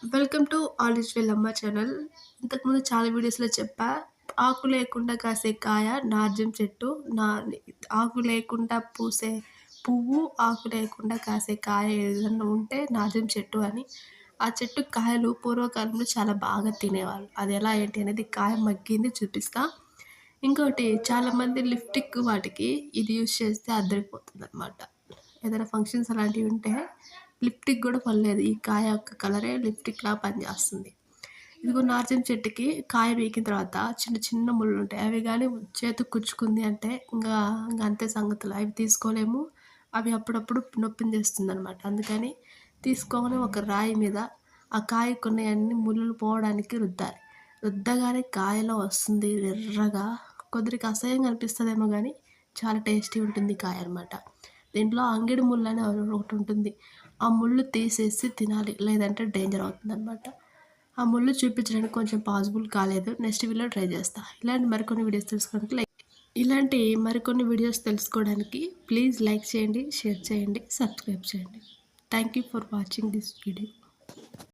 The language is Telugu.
Welcome to all is well అమ్మ ఛానల్. ఇంతకుముందు చాలా వీడియోస్‌లో చెప్పా. ఆకు లేకుండా కాసే కాయ నార్జం చెట్టు. నా ఆకు లేకుండా పూసే పువ్వు, ఆకు లేకుండా కాసే కాయ ఏదన్నా ఉంటే నార్జం చెట్టు అని. ఆ చెట్టు కాయలు పూర్వకాలంలో చాలా బాగా తినేవాళ్ళు. అది ఎలా ఏంటి అనేది కాయ మగ్గింది చూపిస్తా. ఇంకోటి చాలామంది లిప్‌స్టిక్ వాటికి ఇది యూజ్ చేస్తే అద్దరిపోతుందనమాట. ఏదైనా ఫంక్షన్స్ అలాంటివి ఉంటే లిప్‌స్టిక్ గూడా పడలేదు. ఈ కాయ యొక్క కలరే లిప్‌స్టిక్‌లా పనిచేస్తుంది. ఇదిగో నార్జం చెట్టుకి కాయ పీకిన తర్వాత చిన్న చిన్న ముళ్ళుంటాయి. అవి గాని చేతికి కుచ్చుకుంది అంటే ఇంగ అంతే సంగతులు. అవి తీసుకోలేము. అవి అప్పుడప్పుడు నొప్పిని తెస్తుందనమాట. అందుకని తీసుకోగానే ఒక రాయి మీద ఆ కాయకున్నయన్ని ముల్లులు పోవడానికి రుద్దాలి. రుద్దగానే కాయలో వస్తుంది ఎర్రగా. కొందరికి అసహ్యంగా అనిపిస్తదేమో గానీ చాలా టేస్టీ ఉంటుంది ఈ కాయ అనమాట. దీంట్లో అంగిడి ముళ్ళని ఒకటుంటుంది. ఆ ముళ్ళు తీసేసి తినాలి. లేదంటే డేంజర్ అవుతుందనమాట. ఆ ముళ్ళు చూపించడానికి కొంచెం పాసిబుల్ కాలేదు. నెక్స్ట్ వీడియోలో ట్రై చేస్తా. ఇలాంటి మరికొన్ని వీడియోస్ తెలుసుకోవడానికి ప్లీజ్ లైక్ చేయండి, షేర్ చేయండి, సబ్స్క్రైబ్ చేయండి. Thank you for watching this video.